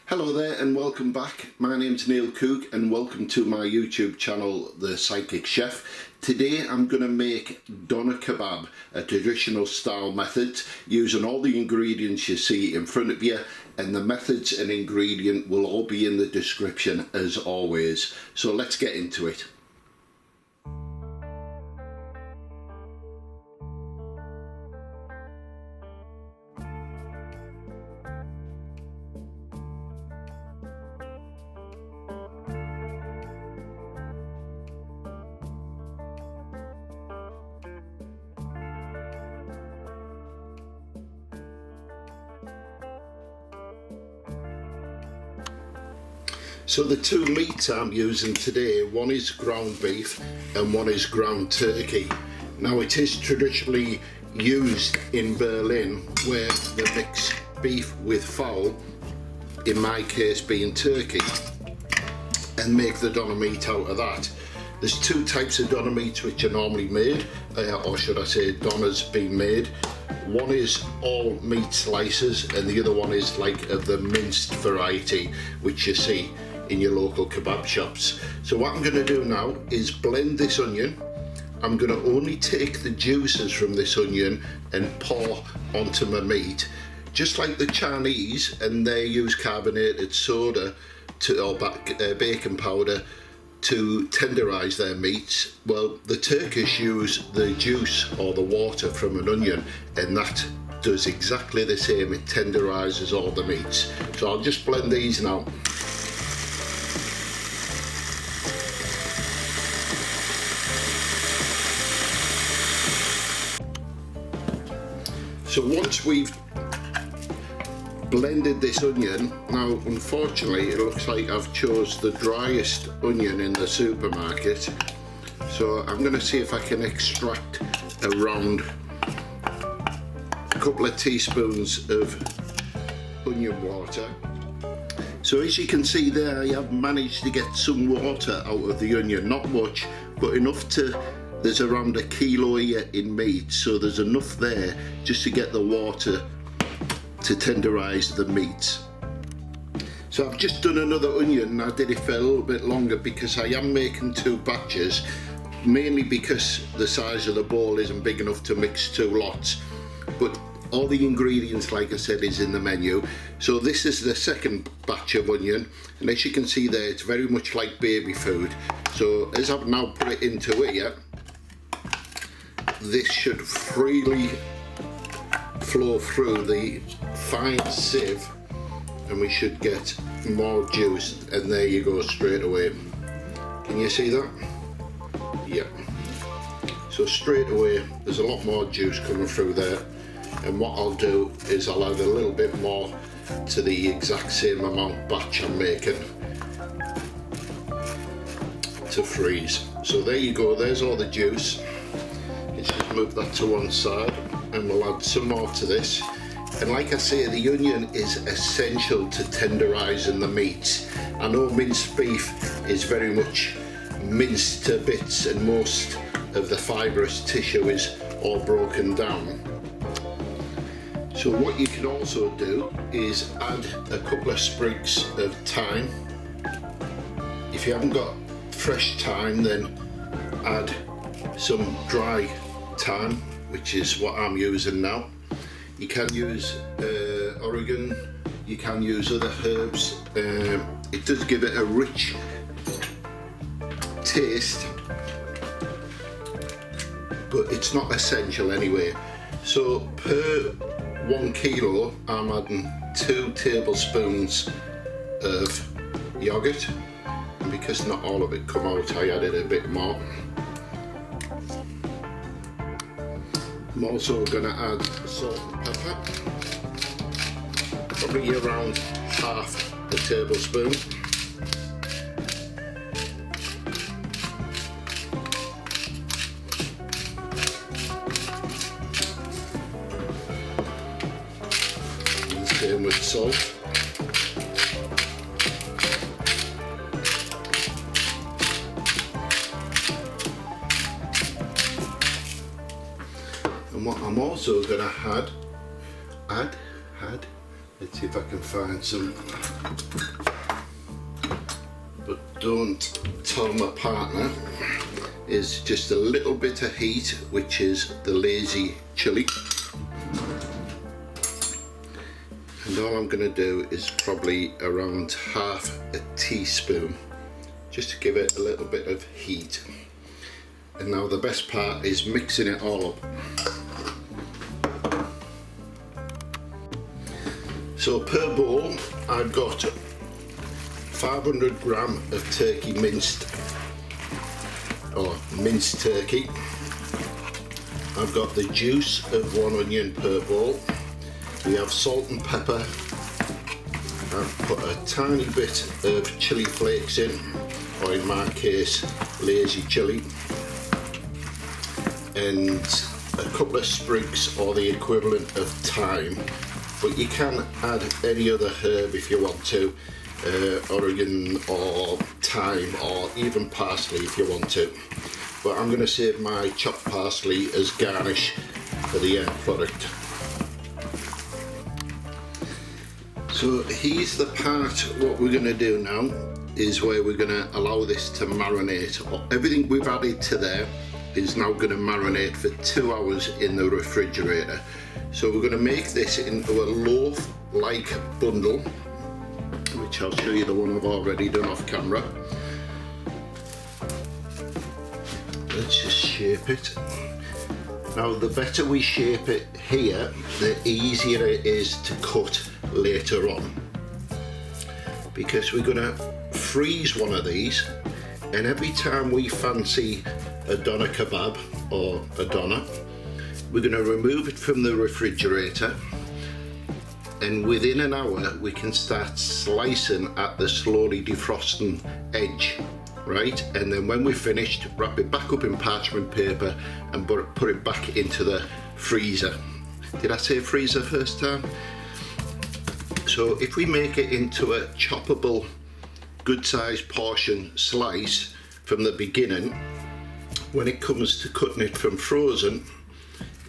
Hello there and welcome back. My name's Neil Cook and welcome to my YouTube channel, The Psychic Chef. Today I'm going to make döner kebab, a traditional style method using all the ingredients you see in front of you, and the methods and ingredient will all be in the description as always. So let's get into it. So the two meats I'm using today, one is ground beef and one is ground turkey. Now it is traditionally used in Berlin where they mix beef with fowl, in my case being turkey, and make the doner meat out of that. There's two types of doner meats which are normally made, or should I say doners being made. One is all meat slices and the other one is like of the minced variety which you see in your local kebab shops. So what I'm going to do now is blend this onion. I'm going to only take the juices from this onion and pour onto my meat, just like the Chinese, and they use carbonated soda or baking powder to tenderize their meats. Well, the Turkish use the juice or the water from an onion, and that does exactly the same. It tenderizes all the meats. So I'll just blend these now. So once we've blended this onion, now unfortunately it looks like I've chose the driest onion in the supermarket, so I'm going to see if I can extract around a couple of teaspoons of onion water. So as you can see there, I have managed to get some water out of the onion, not much but enough to, there's around a kilo here in meat, so there's enough there just to get the water to tenderize the meat. So I've just done another onion, and I did it for a little bit longer because I am making two batches, mainly because the size of the bowl isn't big enough to mix two lots, but all the ingredients, like I said, is in the menu. So this is the second batch of onion, and as you can see there, it's very much like baby food. So as I've now put it into here, this should freely flow through the fine sieve and we should get more juice, and there you go, straight away. Can you see that? Yeah. So straight away there's a lot more juice coming through there, and what I'll do is I'll add a little bit more to the exact same amount batch I'm making to freeze. So there you go, there's all the juice. Let's just move that to one side and we'll add some more to this. And like I say, the onion is essential to tenderizing the meat. I know minced beef is very much minced to bits and most of the fibrous tissue is all broken down. So what you can also do is add a couple of sprigs of thyme. If you haven't got fresh thyme, then add some dry thyme, which is what I'm using now. You can use oregano, you can use other herbs. It does give it a rich taste, but it's not essential anyway. So per 1 kilo I'm adding 2 tablespoons of yoghurt, and because not all of it come out, I added a bit more. I'm also going to add salt and pepper, probably around half a tablespoon. And same with salt. And what I'm also going to add Let's see if I can find some. But don't tell my partner. Is just a little bit of heat, which is the lazy chili. And all I'm going to do is probably around half a teaspoon, just to give it a little bit of heat. And now the best part is mixing it all up. So per bowl I've got 500 gram of turkey minced, or minced turkey. I've got the juice of 1 onion per bowl. We have salt and pepper. I've put a tiny bit of chili flakes in, or in my case lazy chili, and a couple of sprigs or the equivalent of thyme, but you can add any other herb if you want to, oregano or thyme or even parsley if you want to, but I'm going to save my chopped parsley as garnish for the end product. So here's the part. What we're going to do now is where we're going to allow this to marinate. Everything we've added to there is now going to marinate for 2 hours in the refrigerator. So we're going to make this into a loaf-like bundle, which I'll show you the one I've already done off camera. Let's just shape it. Now the better we shape it here, the easier it is to cut later on, because we're going to freeze one of these, and every time we fancy a doner kebab or a doner, we're going to remove it from the refrigerator, and within an hour we can start slicing at the slowly defrosting edge, right? And then when we're finished, wrap it back up in parchment paper and put it back into the freezer. Did I say freezer first time? So if we make it into a choppable, good sized portion slice from the beginning, when it comes to cutting it from frozen,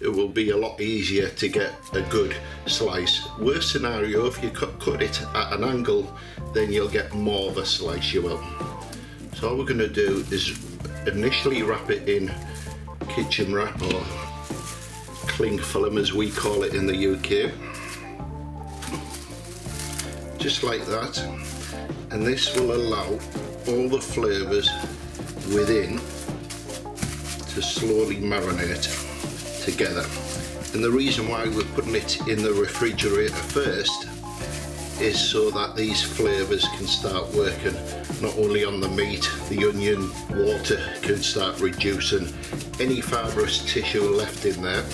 it will be a lot easier to get a good slice. Worst scenario, if you cut it at an angle, then you'll get more of a slice, you will. So all we're going to do is initially wrap it in kitchen wrap, or cling film as we call it in the UK. Just like that. And this will allow all the flavours within to slowly marinate together. And the reason why we're putting it in the refrigerator first is so that these flavours can start working not only on the meat, the onion, water can start reducing any fibrous tissue left in there.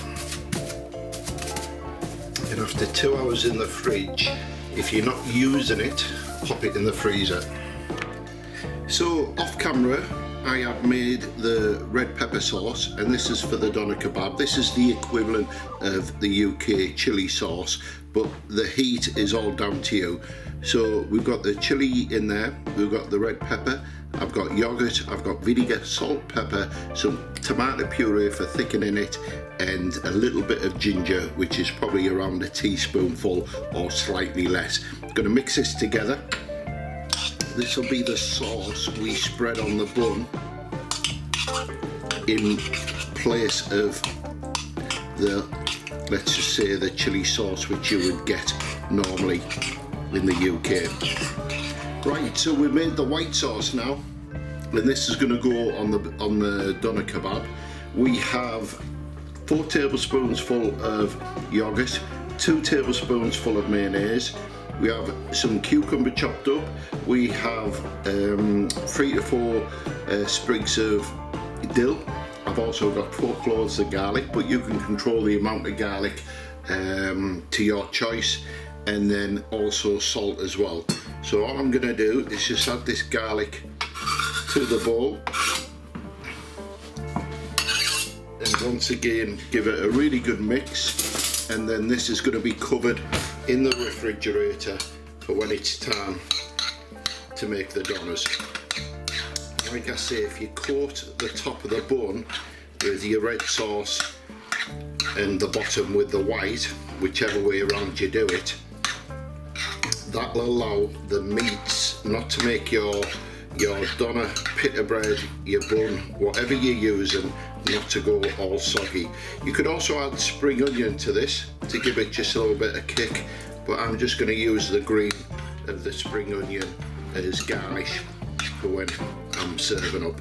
And after 2 hours in the fridge, if you're not using it, pop it in the freezer. So off camera, I have made the red pepper sauce, and this is for the doner kebab. This is the equivalent of the UK chili sauce, but the heat is all down to you. So we've got the chili in there, we've got the red pepper, I've got yogurt, I've got vinegar, salt, pepper, some tomato puree for thickening it, and a little bit of ginger, which is probably around a teaspoonful or slightly less. I'm going to mix this together. This will be the sauce we spread on the bun in place of the, let's just say, the chili sauce which you would get normally in the UK. Right, so we've made the white sauce now, and this is going to go on the doner kebab. We have 4 tablespoons full of yogurt, 2 tablespoons full of mayonnaise. We have some cucumber chopped up. We have 3 to 4 sprigs of dill. I've also got 4 cloves of garlic, but you can control the amount of garlic to your choice, and then also salt as well. So all I'm going to do is just add this garlic to the bowl, and once again give it a really good mix, and then this is going to be covered in the refrigerator for when it's time to make the doners. Like I say, if you coat the top of the bun with your red sauce and the bottom with the white, whichever way around you do it, that'll allow the meats not to make your doner, pita bread, your bun, whatever you're using, not to go all soggy. You could also add spring onion to this to give it just a little bit of kick, but I'm just going to use the green of the spring onion as garnish for when I'm serving up.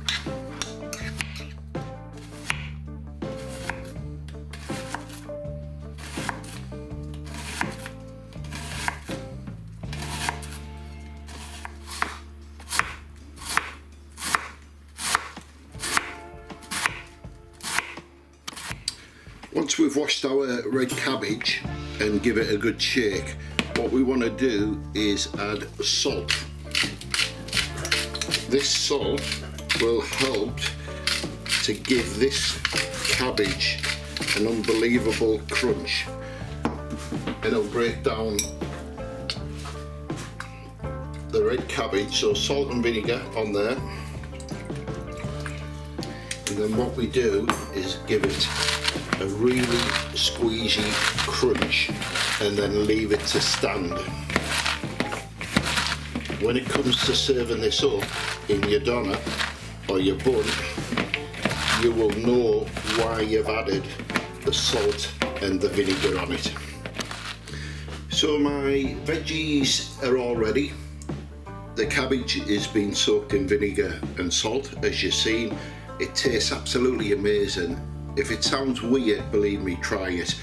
Once we've washed our red cabbage and give it a good shake, what we want to do is add salt. This salt will help to give this cabbage an unbelievable crunch. It'll break down the red cabbage, so salt and vinegar on there. And then what we do is give it a really squeezy crunch and then leave it to stand. When it comes to serving this up in your doner or your bun, you will know why you've added the salt and the vinegar on it. So my veggies are all ready. The cabbage is being soaked in vinegar and salt, as you've seen. It tastes absolutely amazing. If it sounds weird, believe me, try it.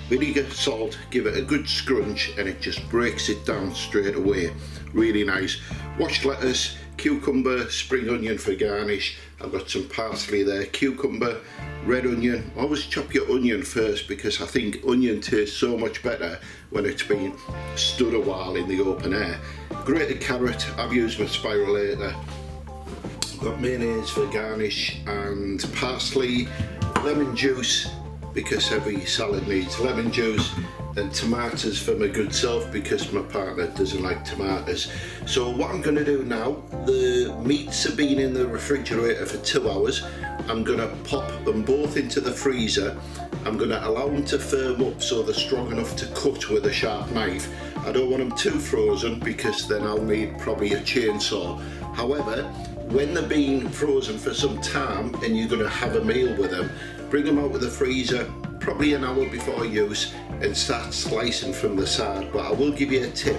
Vinegar, salt, give it a good scrunch and it just breaks it down straight away. Really nice. Washed lettuce, cucumber, spring onion for garnish. I've got some parsley there, cucumber, red onion. Always chop your onion first because I think onion tastes so much better when it's been stood a while in the open air. Grated carrot, I've used my spiralator. Got mayonnaise for garnish and parsley, lemon juice because every salad needs lemon juice, and tomatoes for my good self because my partner doesn't like tomatoes. So what I'm going to do now, the meats have been in the refrigerator for 2 hours. I'm going to pop them both into the freezer. I'm going to allow them to firm up so they're strong enough to cut with a sharp knife. I don't want them too frozen because then I'll need probably a chainsaw. However, when they're being frozen for some time and you're going to have a meal with them, bring them out of the freezer probably an hour before use and start slicing from the side. But I will give you a tip: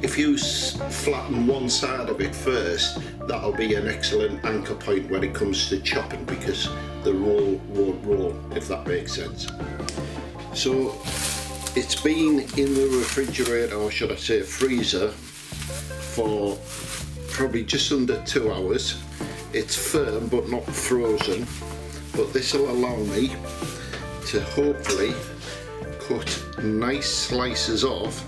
if you flatten one side of it first, that'll be an excellent anchor point when it comes to chopping because the roll won't roll, if that makes sense. So it's been in the refrigerator, or should I say freezer, for probably just under 2 hours. It's firm but not frozen, but this will allow me to hopefully cut nice slices off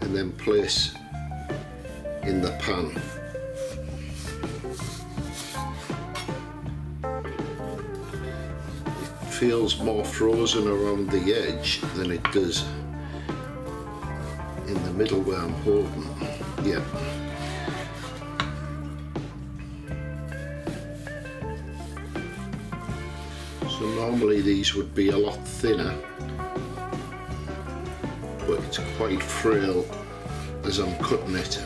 and then place in the pan. It feels more frozen around the edge than it does in the middle where I'm holding. Yeah. So normally these would be a lot thinner, but it's quite frail as I'm cutting it.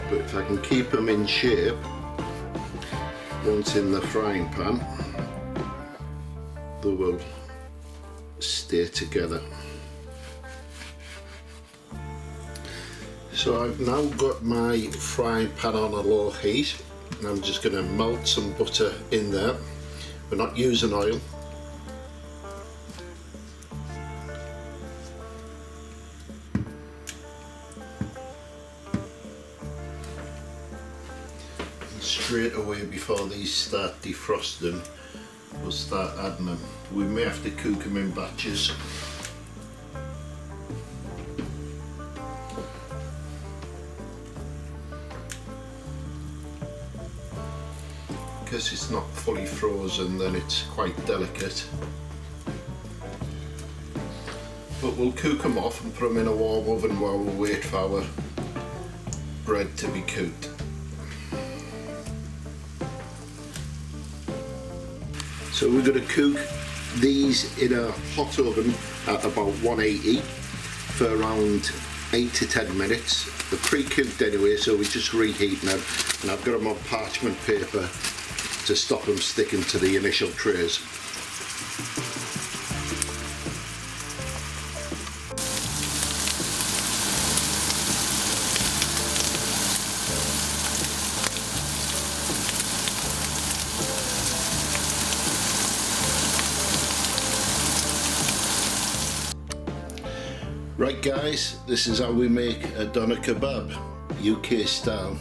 But if I can keep them in shape once in the frying pan, they will stay together. So I've now got my frying pan on a low heat, and I'm just going to melt some butter in there. We're not using oil. And straight away before these start defrosting, we'll start adding them. We may have to cook them in batches. Because it's not fully frozen, then it's quite delicate. But we'll cook them off and put them in a warm oven while we wait for our bread to be cooked. So we're going to cook these in a hot oven at about 180 for around 8 to 10 minutes. They're pre-cooked anyway, so we're just reheating them, and I've got them on parchment paper to stop them sticking to the initial trays. Right guys, this is how we make a doner kebab, UK style.